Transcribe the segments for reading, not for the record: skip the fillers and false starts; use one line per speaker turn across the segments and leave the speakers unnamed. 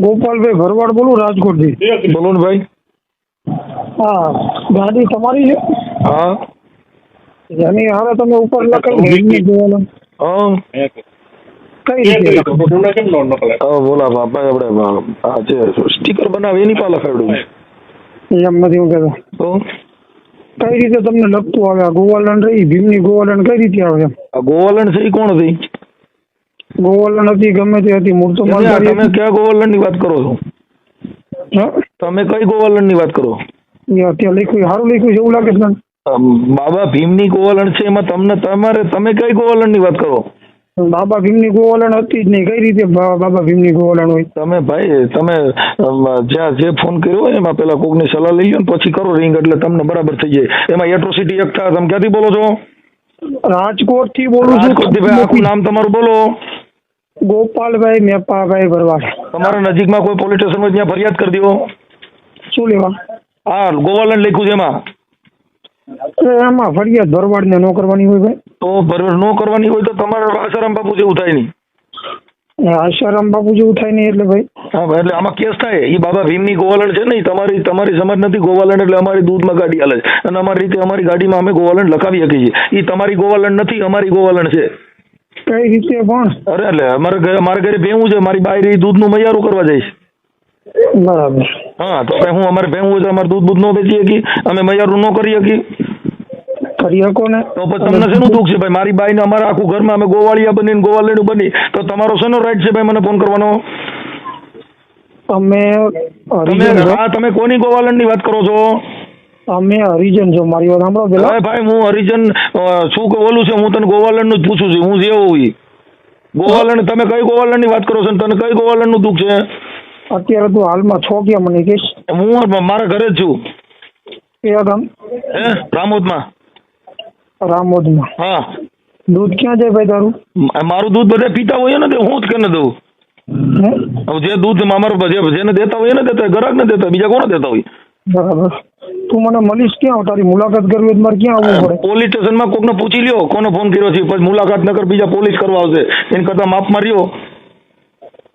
ગોપાલભાઈ ભરવાડ બોલું, રાજકોટથી.
બોલો ને ભાઈ.
હા, ગાડી તમારી છે?
હા.
એની હારે તમે ઉપર લખાવી ગોવાલન.
હા.
કઈ રીતે?
બોલા આપણે આ જે સ્ટીકર બનાવે એની પાસે લખાવડ્યું
એમ નથી હું કહેતો.
તો
કઈ રીતે તમને લખતું આવે? આ ગોવાલન રહી, ભીમની ગોવાલન કઈ રીતે આવે?
આ ગોવાલણ છે એ કોણ હતી?
ગોવાલન હતી, ગમે તે હતી, મૂળ તો માલધારી
તમે કયા ગોવાલણ ની વાત કરો છો? તમે કઈ ગોવાલણ ની વાત કરો?
ત્યાં લખ્યું સારું લખ્યું છે એવું લાગે છે.
બાબા ભીમની ગોવાલણ છે એમાં તમે કઈ ગોવાલણ ની વાત કરો?
બાબા ભીમની ગોવાલણ હતી જ નહીં. કઈ રીતે બાબા ભીમની ગોવાલણ હોય?
તમે ભાઈ જ્યાં જે ફોન કર્યો હોય એમાં પેલા કોકની સલાહ લઈ લો ને પછી કરો રિંગ, એટલે તમને બરાબર થઈ જાય. એમાં એટ્રોસિટી એક થાય. તમે ક્યાંથી બોલો છો?
રાજકોટ થી બોલું છું.
ભાઈ આખું નામ તમારું બોલો.
ગોપાલભાઈ મેપાભાઈ ભરવાડ.
તમારા નજીકમાં કોઈ પોલીસ સ્ટેશન હોય ત્યાં ફરિયાદ કરી દો.
શું લેવા?
હા, ગોવાલણ લખ્યું છે એમાં.
એમાં ફરિયાદ ભરવાડ ને ન કરવાની હોય ભાઈ.
તો ન કરવાની હોય તો તમારે આસારામ બાપુ જેવું થાય નહીં.
આસારામ બાપુ જેવું થાય નહીં એટલે ભાઈ.
હા ભાઈ, એટલે આમાં કેસ થાય. એ બાબા ભીમની ગોવાલણ છે ને, તમારી સમજ નથી. ગોવાલણ એટલે અમારી દૂધમાં ગાડી હાલે છે અને અમારી રીતે અમારી ગાડીમાં અમે ગોવાલણ લખાવી શકીએ છીએ. એ તમારી ગોવાલણ નથી, અમારી ગોવાલણ છે.
કઈ રીતે પણ?
અરે એટલે મારા ઘરે ભેવું છે, મારી બાયરી દૂધનું મૈયારું કરવા જઈશ.
બરાબર.
હા, તો હું અમારે ભેવું છે, અમારે દૂધ ન વેચી શકીએ, અમે મૈયારું ન કરી શકીએ.
કરી શકો ને.
તો પછી તમને શેનું દુઃખ છે ભાઈ? મારી બાઈને અમારા આખું ઘરમાં અમે ગોવાળિયા બનીને ગોવાલણ બની, તો તમારો શેનો રાઈટ છે ભાઈ મને ફોન કરવાનો? તમે કોની ગોવાલણ ની વાત કરો છો?
અમે હરિજન છો. મારી વાત સાંભળો પેલા.
ભાઈ હું હરિજન શું બોલું છું? હું તને ગોવાલણ નું જ પૂછું છું. હું જે હોઉં ગોવાલણ. તમે કઈ ગોવાલણ ની વાત કરો છો? તને કઈ ગોવાલણ નું દુઃખ છે?
અત્યારે તું હાલમાં છો ક્યાં મને કહીશ?
હું મારા ઘરે જ છું.
કયા ગામ?
રામોદમાં.
રામોદમાં?
હા.
દૂધ ક્યાં જાય ભાઈ તારું?
મારું દૂધ બધા પીતા હોય ને, હું જ કેને દઉં. જે દૂધ અમારું જેને દેતા હોય ને દેતા, ગ્રાહક ને દેતા, બીજા કોને દેતા હોય.
બરાબર. તું મને મળીશ ક્યાં? તારી મુલાકાત કરવી હોય મારે ક્યાં આવવું પડે?
પોલીસ સ્ટેશનમાં કોકને પૂછી લ્યો કોનો ફોન કર્યો છે, પછી મુલાકાત નકર બીજા પોલીસ કરવા આવશે. એની કરતા માફમાં રહ્યો.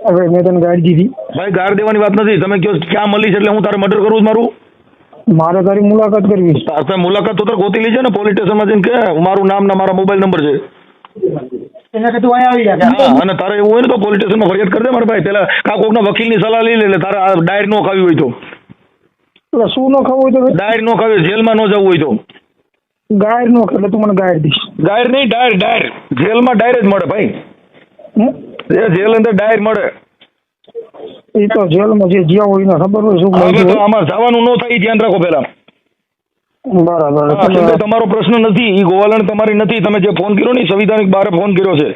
હવે મેં તને ગાડી દીધી.
ભાઈ ગાળ દેવાની વાત નથી. તમે કહો ક્યાં મળી છે એટલે હું તારે મર્ડર કરું મારું?
મારે તારી મુલાકાત કરવી.
તારે મુલાકાત તો તારે ગોતી લીજે ને પોલીસ સ્ટેશનમાં જઈને, કે મારું નામ ને મારા મોબાઈલ નંબર છે. અને તારે એવું હોય ને તો પોલીસ સ્ટેશનમાં ફરિયાદ કરી દે મારા ભાઈ. પેલા કોકના વકીલની સલાહ લઈ લે, એટલે તારે આ ડાયર નો ખાવી હોય તો.
શું નો ખાવું હોય તો?
ડાયર નો ખાવી, જેલમાં ન જવું હોય તો.
ગાયર નો એટલે તું મને ગાયર દઈશ.
ગાયર નહીં, ડાયર. જેલમાં ડાયર જ મળે ભાઈ. જેલ અંદર ડાયર મળે.
એ તો જેલમાં જે જ્યાં હોય ને ખબર હોય શું.
આમાં જવાનું ન થાય, ધ્યાન રાખો પેલા.
બરાબર.
તમારો પ્રશ્ન નથી. એ ગોવાલણ તમારી નથી. તમે જે ફોન કર્યો ને સંવિધાનિક બારે ફોન કર્યો છે,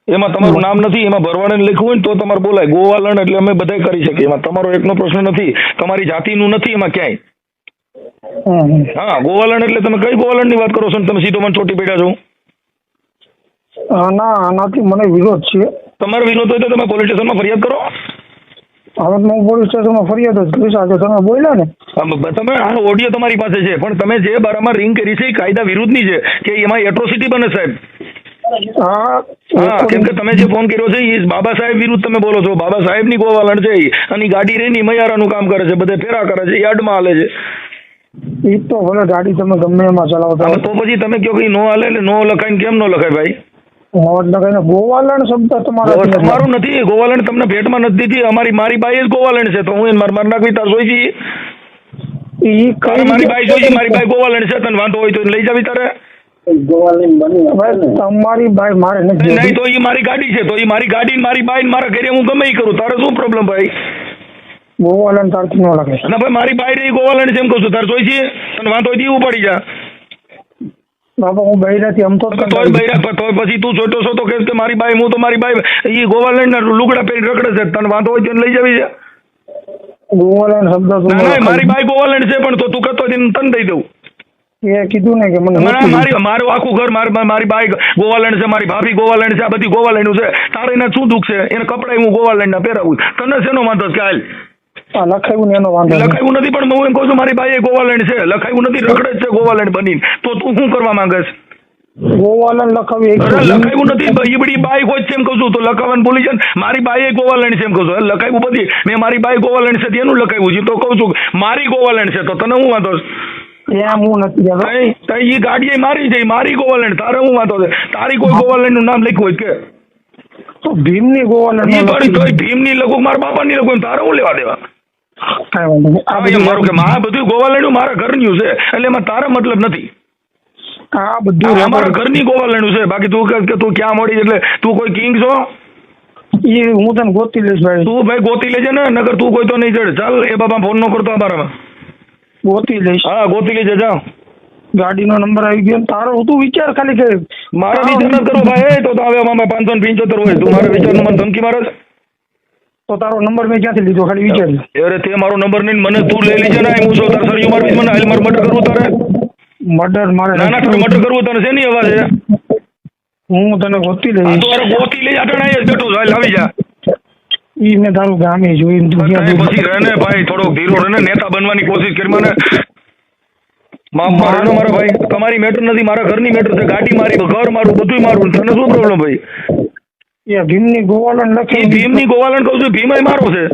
એમાં તમારું નામ નથી. એમાં ભરવાડે લખ્યું હોય ને તો તમારે બોલાય. ગોવાલણ એટલે અમે બધા કરી શકીએ. એમાં તમારો એકનો પ્રશ્ન નથી. તમારી જાતિનું નથી એમાં ક્યાંય. હા, ગોવાલણ એટલે તમે કઈ ગોવાલણ ની વાત કરો છો? તમે સીધો મને ચોટી બેઠા છો.
ના, આનાથી મને વિરોધ છે.
તમારો વિરોધ હોય તો તમે પોલીસ સ્ટેશનમાં ફરિયાદ કરો.
હવે હું પોલીસ સ્ટેશનમાં ફરિયાદ જ કરીશ. આજે તમે બોલ્યા ને,
તમે આ ઓડિયો તમારી પાસે છે, પણ તમે જે બારામાં રિંગ કરી છે એ કાયદા વિરુદ્ધની છે, કે એમાં એટ્રોસિટી બને સાહેબ. હા, કેમ કે તમે જે ફોન કર્યો છે એ બાબા સાહેબ વિરુદ્ધ તમે બોલો છો. બાબા સાહેબ ની ગોવાલણ છે અને ગાડી રહીને મૈયારાનું કામ કરે છે, બધે ફેરા કરે છે, યાર્ડમાં હાલે છે.
એ તો ભલે ગાડી તમે ગમે એમાં ચલાવતા,
તો પછી તમે કહો કે નો હાલે એટલે નો લખાય. કેમ નો લખાય ભાઈ?
ગોવાલણ શબ્દ
તમારું નથી. ગોવાલણ તમને ભેટમાં નથી દીધી. મારી બાઈ જ ગોવાલણ છે, તો હું માર નાખવી તાર જોઈ છી. મારી બાઈ જોઈ, મારી બાઈ ગોવાલણ છે. તને વાંધો હોય તો લઈ જાવી તારે.
તમારી બાઈ મારે નથી.
નહીં તો એ મારી ગાડી છે, તો એ મારી ગાડી મારી બાઈ મારા ઘરે હું ગમે કરું. તારે શું પ્રોબ્લેમ ભાઈ?
ગોવાલણ તારથી ન લાગે.
ના ભાઈ, મારી બાઈ રહી ગોવાલણ છે એમ કહું છું. તારે જોઈ છે? તને વાંધો હોય તો ઉપાડી જા.
બાબા હું બૈરાથી આમ તો
પછી તું છોટો છો તો કે મારી બાઈ, હું તો મારી બાઈ એ ગોવાલણ ના લુગડા પહેરી રખડે છે. તને વાંધો હોય તો લઈ જવી છે.
ગોવાલણ શબ્દ
મારી બાઈ ગોવાલણ છે, પણ તો તું કહેતો તને દઈ દઉં.
એ કીધું ને કે મને
મારું આખું ઘર મારી બાઈ ગોવાલણ છે, મારી ભાભી ગોવાલણ છે, આ બધી ગોવાલણ છે. તારે એને શું દુઃખ છે? એને કપડા હું ગોવાલણ ના પહેરાવું. તને શેનો વાંધો છે? હાલ
લખાયું ને એનો વાંધો.
લખાયું નથી, પણ હું એમ કહું છું મારી બાઈ ગોવાલણ છે. લખાયું નથી, રખડે જ છે ગોવાલણ બનીને. તો તું શું કરવા માંગે છે?
ગોવાલન લખાવી એક
અરે લખાયું નથી, ઈ બધી બાઈ હોય છે એમ કહું છું, તો લખાવાનું ભૂલી છે ને. મારી બાઈ ગોવાલણ છે એમ કહું છું. અરે લખાયું બધી, મેં મારી બાઈ ગોવાલણ છે તેનું લખાયું છે, તો કહું છું મારી ગોવાલણ છે, તો તને હું વાંધો છે?
એમ હું નથી કહેતો.
તઈ ઈ ગાડી મારી છે, મારી ગોવાલણ, તારે હું વાંધો છે? તારી કોઈ ગોવાલણ નું નામ લખ્યું હોય કે?
તો ભીમની ગોવાલન
ઈ બળી તોય ભીમની લખું, મારા બાપાની લખું, તારે હું લેવા દેવા?
કઈ વાંધો નહીં. આ
હા, એમ
બધું
મારું કે આ બધું ગોવાલણું મારા ઘરનું છે, એટલે એમાં તારા મતલબ નથી.
આ બધું
આ અમારા ઘરની ગોવાલણું છે, બાકી તું કે તું ક્યાં મળી, એટલે તું કોઈ કિંગ છો?
એ હું તને ગોતી લઈશ ભાઈ.
તું ભાઈ ગોતી લેજે ને, નકર તું કોઈ તો નહીં ચડે. ચાલ એ બાબા ફોન નો કરતો અમારામાં.
ગોતી લઈશ.
હા ગોતી લેજે, જાઓ.
ગાડીનો નંબર આવી ગયો. તારો તું વિચાર ખાલી કે
મારા વિચાર ન કરો ભાઈ, તો હવે અમારે 575 હોય, તું મારા વિચારનું મને ધમકી મારે છે?
તો તારો નંબર મેં ક્યાંથી લીધો ખાલી વિચાર.
અરે તે મારો નંબર નહીં, મને તું લઈ લેજે ને. હું છું તાર સળિયું મારવીશ મને, હાલ મારે મર્ડર કરવું તારે?
મર્ડર મારે
ના ના, તારે મર્ડર કરવું તને શેની અવાજ છે?
હું તને ગોતી
આ
લઈશ.
તો અરે ગોતી લઈ આટણ જ બેઠો, હાલ આવી જા.
ઈ મેં તારું ગામે જોઈને તું
તારે
ક્યાં
પછી રહે ને ભાઈ, થોડોક ધીરો રહે ને, નેતા બનવાની કોશિશ કરી મને. માફ મારે ને મારા ભાઈ, તમારી મેટર નથી, મારા ઘરની મેટર છે. ગાડી મારી, ઘર મારું, બધું મારું, તને શું પ્રોબ્લેમ ભાઈ?
એ ભીમની ગોવાલન લખે.
એ ભીમની ગોવાલણ કહું છું, ભીમાય મારો છે.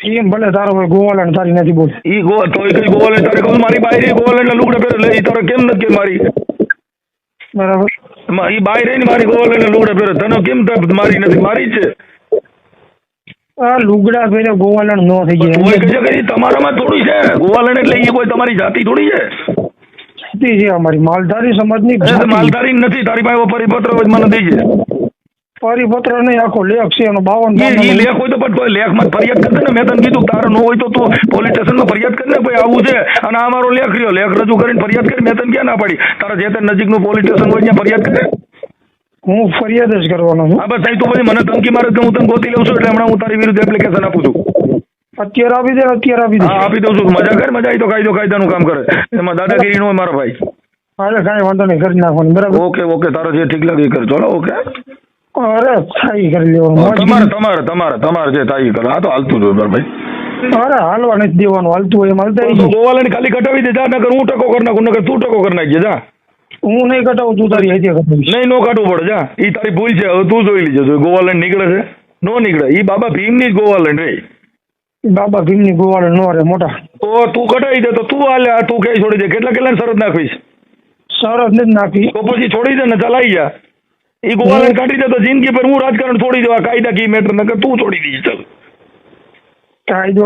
ભીમ ભલે તારો હોય, ગોવાલન તારી નથી બોલ.
ઈ તો કઈ ગોવાલણ તારે કહું, મારી બાઈ ગોવાલણ લુગડા પહેરે, લે ઈ તારે કેમ નથી કે મારી?
બરાબર.
ઈ બાઈ રહી ને મારી ગોવાલણ લુગડા પહેરે, તને કેમ મારી નથી? મારી જ છે.
આ લુગડા પહેરે ગોવાલન નો થઈ
કોઈ
જાય.
કહે છે કે તમારામાં થોડી છે ગોવાલણ, એટલે એ કોઈ તમારી જાતિ થોડી છે.
જાતિ છે અમારી, માલધારી સમાજની
એ તો
જાતિ.
માલધારી નથી, તારી પાસે પરિપત્ર હોય તો મને દઈ છે.
પરિપત્ર નહીં, આખો લેખ છે એનો 52
ઈ લેખ હોય તો પણ તોય લેખમાં ફરિયાદ કરશે ને. મેં તને કીધું તારે ન હોય તો તું પોલીસ સ્ટેશનમાં ફરિયાદ કરી ને, ભાઈ આવું છે અને આ મારો લેખ રહ્યો, લેખ રજૂ કરીને ફરિયાદ કરી. મેં તને ક્યાં ના પાડી? તારા જે તે નજીકનું પોલીસ સ્ટેશન હોય ત્યાં ફરિયાદ કરે.
હું ફરિયાદ જ કરવાનો છું.
હા બસ સાહેબ, તું પછી મને ધમકી મારે તો હું તને ગોતી લઉં છું, એટલે હમણાં હું તારી વિરુદ્ધ એપ્લિકેશન આપું છું.
અત્યારે આપી દે, અત્યારે આપી દે.
હા આપી દઉં છું. મજા કર, મજા આવી તો કાયદાનું કામ કરે, એમાં દાદાગીરી નો હોય મારા ભાઈ.
અરે કાંઈ વાંધો નહીં, કરી નાખવાનું. બરાબર.
ઓકે ઓકે, તારો જે ઠીક લાગે એ કર. ચલો ઓકે.
અરે સાઈ કરી લેવાનું.
તમારે જે થાય એ કરો. આ તો હાલતું જ હોય મારા ભાઈ.
અરે હાલવા નથી દેવાનું, હાલતું હોય એમ હાલતા
તો ગોવાલણ ખાલી કટાવી દે, જા. નકર હું ટકો કરી નાખું, નકર તું ટકો કરી નાખજે, જા.
હું નહીં કટાવું, તું તારી હત્યા કટાવીશ.
નહીં, નો કાઢવું પડે, જા. ઈ તારી ભૂલ છે, હવે તું જોઈ લીજે. ગોવાલણ નીકળે છે? નો નીકળે. ઈ બાબા ભીમની જ ગોવાલણ રે.
બાબા ભીમની ગોવાલન નો રે મોટા.
તો તું કટાવી દે, તો તું હાલે, તું કઈ છોડી દે. કેટલા શરત નાખવીશ?
શરત નથી નાખી.
તો પછી છોડી દે ને, ચલાઈ જા. ઈ ગોવાલણ કાઢી દે તો જિંદગી પર હું રાજકારણ છોડી દેવા, કાયદા કી મેટર, નકર તું છોડી દીધી. ચાલ.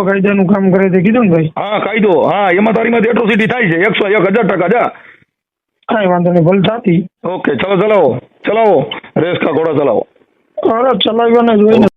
કાયદાનું કામ કરે તે કીધું ને ભાઈ.
હા કાયદો, હા એમાં તારી માં એટ્રોસિટી થાય છે. 101,000% જા.
કાંઈ વાંધો નહીં, ભલે થતી.
ઓકે, ચલો ચલાવો રેસ કા ઘોડા ચલાવો.
અરે ચલાવ્યો ને જોઈને